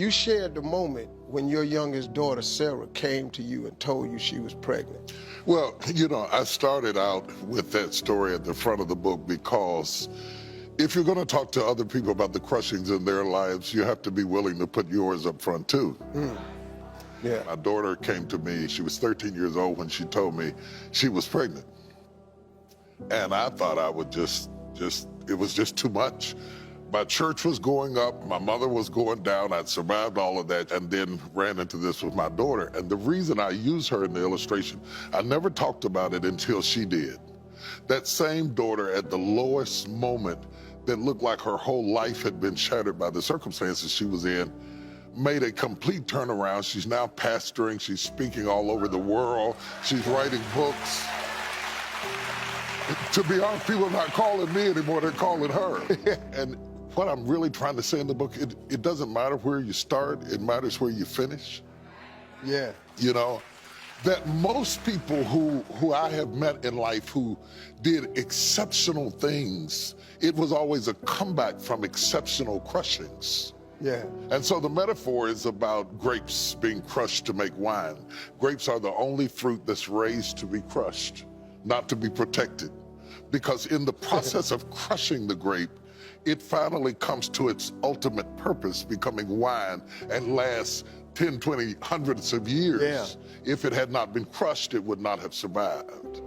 You shared the moment when your youngest daughter, Sarah, came to you and told you she was pregnant. Well, you know, I started out with that story at the front of the book because if you're going to talk to other people about the crushings in their lives, you have to be willing to put yours up front too. Yeah. My daughter came to me, she was 13 years old when she told me she was pregnant. And I thought I would it was just too much. My church was going up, my mother was going down, I'd survived all of that, and then ran into this with my daughter. And the reason I use her in the illustration, I never talked about it until she did. That same daughter at the lowest moment that looked like her whole life had been shattered by the circumstances she was in, made a complete turnaround. She's now pastoring, she's speaking all over the world, she's writing books. To be honest, people are not calling me anymore, they're calling her. And what I'm really trying to say in the book, it doesn't matter where you start, it matters where you finish. Yeah. You know, that most people who I have met in life who did exceptional things, it was always a comeback from exceptional crushings. Yeah. And so the metaphor is about grapes being crushed to make wine. Grapes are the only fruit that's raised to be crushed, not to be protected. Because in the process of crushing the grape, it finally comes to its ultimate purpose, becoming wine, and lasts 10, 20, hundreds of years. Yeah. If it had not been crushed, it would not have survived.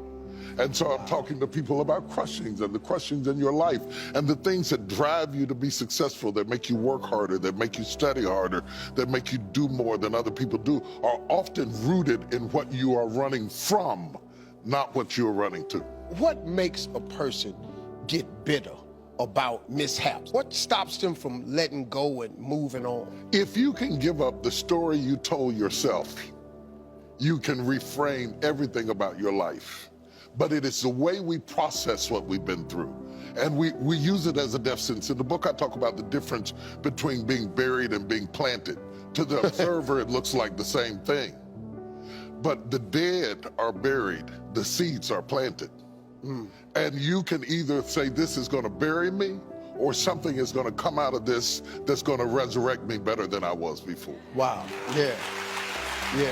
And so I'm talking to people about crushings and the crushings in your life and the things that drive you to be successful, that make you work harder, that make you study harder, that make you do more than other people do, are often rooted in what you are running from, not what you're running to. What makes a person get bitter about mishaps? What stops them from letting go and moving on? If you can give up the story you told yourself, you can reframe everything about your life. But it is the way we process what we've been through. And we use it as a death sentence. In the book, I talk about the difference between being buried and being planted. To the observer, it looks like the same thing. But the dead are buried, the seeds are planted. And you can either say, this is gonna bury me, or something is gonna come out of this that's gonna resurrect me better than I was before. Wow, yeah, yeah.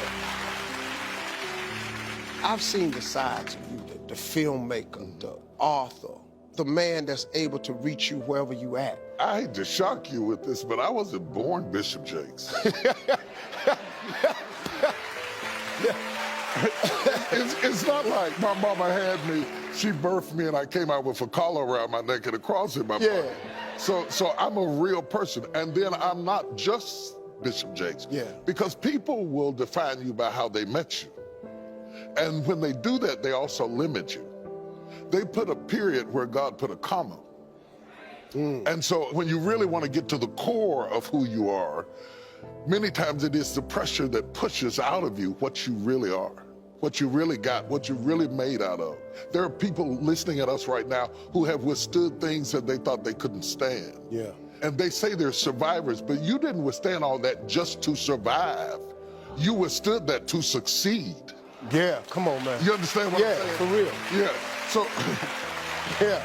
I've seen the sides of you, the filmmaker, the author, the man that's able to reach you wherever you at. I hate to shock you with this, but I wasn't born Bishop Jakes. It's not like my mama had me, she birthed me and I came out with a collar around my neck and a cross in my back. So I'm a real person. And then I'm not just Bishop Jakes. Yeah. Because people will define you by how they met you. And when they do that, they also limit you. They put a period where God put a comma. And so when you really want to get to the core of who you are, many times it is the pressure that pushes out of you what you really are, what you really got, what you're really made out of. There are people listening at us right now who have withstood things that they thought they couldn't stand. Yeah. And they say they're survivors, but you didn't withstand all that just to survive. You withstood that to succeed. Yeah, come on, man. You understand what I'm saying? Yeah, for real. Yeah, so Yeah.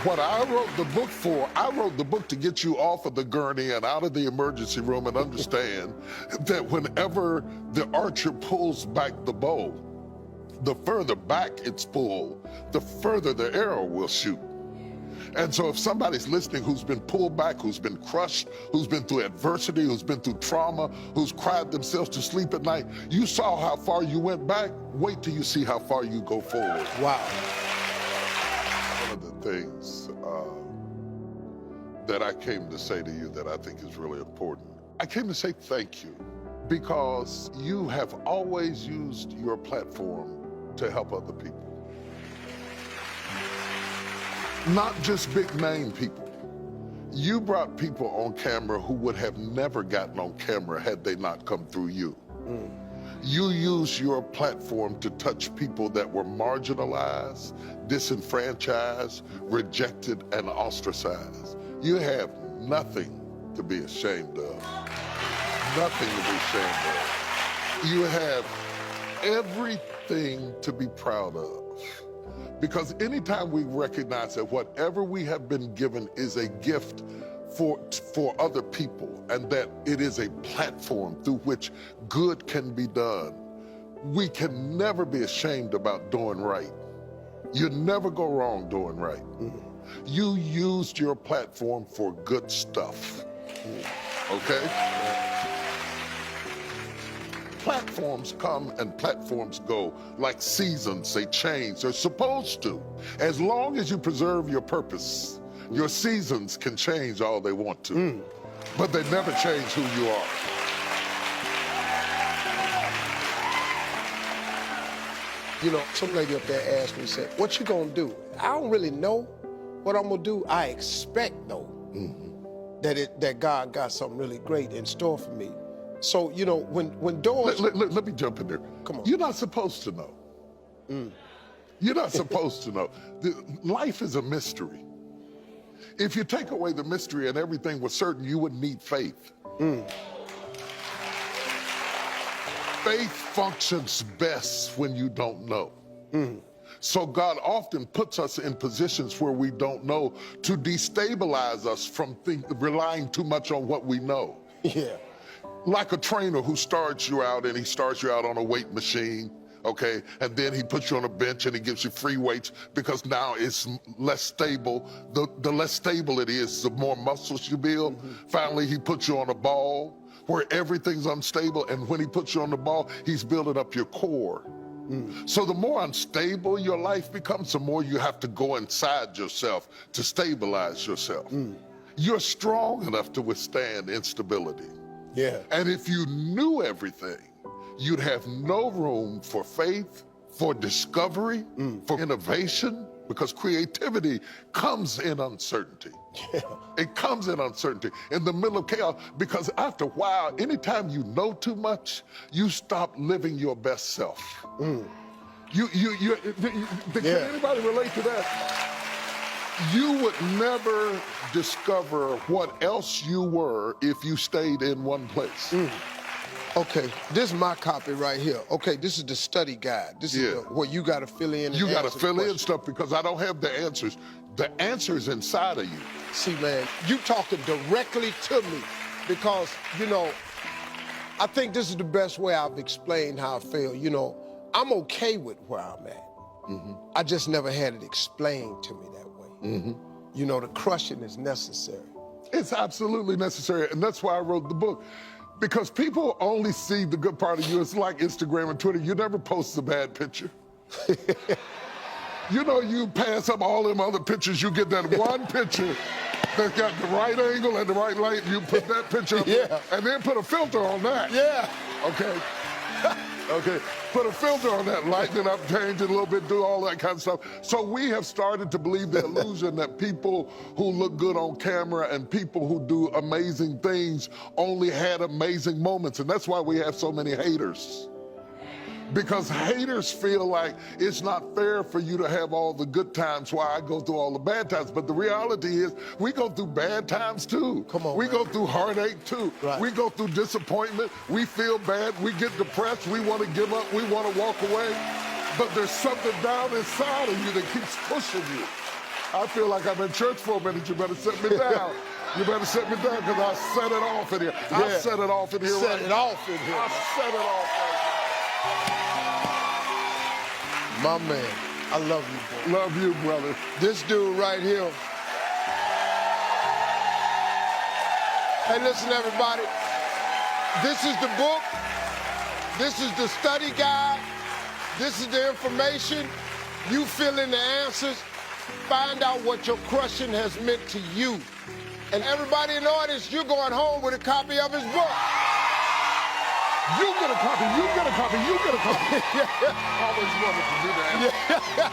what I wrote the book for, I wrote the book to get you off of the gurney and out of the emergency room and understand that whenever the archer pulls back the bow, the further back it's pulled, the further the arrow will shoot. And so if somebody's listening who's been pulled back, who's been crushed, who's been through adversity, who's been through trauma, who's cried themselves to sleep at night, you saw how far you went back, wait till you see how far you go forward. Wow. One of the things that I came to say to you that I think is really important, I came to say thank you because you have always used your platform to help other people. Not just big name people. You brought people on camera who would have never gotten on camera had they not come through you. You used your platform to touch people that were marginalized, disenfranchised, rejected, and ostracized. You have nothing to be ashamed of. Nothing to be ashamed of. You have everything to be proud of. Because anytime we recognize that whatever we have been given is a gift for other people, and that it is a platform through which good can be done. We can never be ashamed about doing right. You never go wrong doing right. You used your platform for good stuff, okay? Platforms come and platforms go, like seasons, they change. They're supposed to. As long as you preserve your purpose, your seasons can change all they want to, but they never change who you are. You know, some lady up there asked me, said, what you gonna do? I don't really know what I'm gonna do. I expect, though, that God got something really great in store for me. So, you know, when doors... Let me jump in there. Come on. You're not supposed to know. You're not supposed to know. Life is a mystery. If you take away the mystery and everything was certain, you wouldn't need faith. Faith functions best when you don't know. So God often puts us in positions where we don't know to destabilize us from relying too much on what we know. Yeah. Like a trainer who starts you out and he starts you out on a weight machine, okay? And then he puts you on a bench and he gives you free weights because now it's less stable. The less stable it is, the more muscles you build. Finally, he puts you on a ball where everything's unstable, and when he puts you on the ball, he's building up your core. So the more unstable your life becomes, the more you have to go inside yourself to stabilize yourself. You're strong enough to withstand instability. Yeah. And if you knew everything, you'd have no room for faith, for discovery, for innovation, because creativity comes in uncertainty. It comes in uncertainty, in the middle of chaos, because after a while, anytime you know too much, you stop living your best self. Can anybody relate to that? You would never discover what else you were if you stayed in one place. Okay, this is my copy right here. Okay, this is the study guide. This is where you got to fill in. You got to fill in stuff because I don't have the answers. The answer's inside of you. See, man, you talking directly to me because, you know, I think this is the best way I've explained how I feel. You know, I'm okay with where I'm at. I just never had it explained to me that way. You know, the crushing is necessary. It's absolutely necessary, and that's why I wrote the book. Because people only see the good part of you. It's like Instagram and Twitter. You never post a bad picture. You know, you pass up all them other pictures, you get that one picture that's got the right angle and the right light, you put that picture up and then put a filter on that. Okay. Okay, put a filter on that, lighten it up, change it a little bit, do all that kind of stuff. So we have started to believe the illusion that people who look good on camera and people who do amazing things only had amazing moments. And that's why we have so many haters. Because haters feel like it's not fair for you to have all the good times while I go through all the bad times. But the reality is we go through bad times too. Come on, we man. go through heartache too. Right. We go through disappointment. We feel bad. We get depressed. We want to give up. We want to walk away. But there's something down inside of you that keeps pushing you. I feel like I'm in church for a minute. You better set me down. You better set me down because I'll set it off in here. I'll set it off in here. Set it off in here. I'll set it off right here. My man, I love you, boy. Love you, brother. This dude right here. Hey, listen, everybody. This is the book. This is the study guide. This is the information. You fill in the answers. Find out what your crushing has meant to you. And everybody in the audience, you're going home with a copy of his book. You get a copy, you get a copy, you get a copy. Always wanted to do that.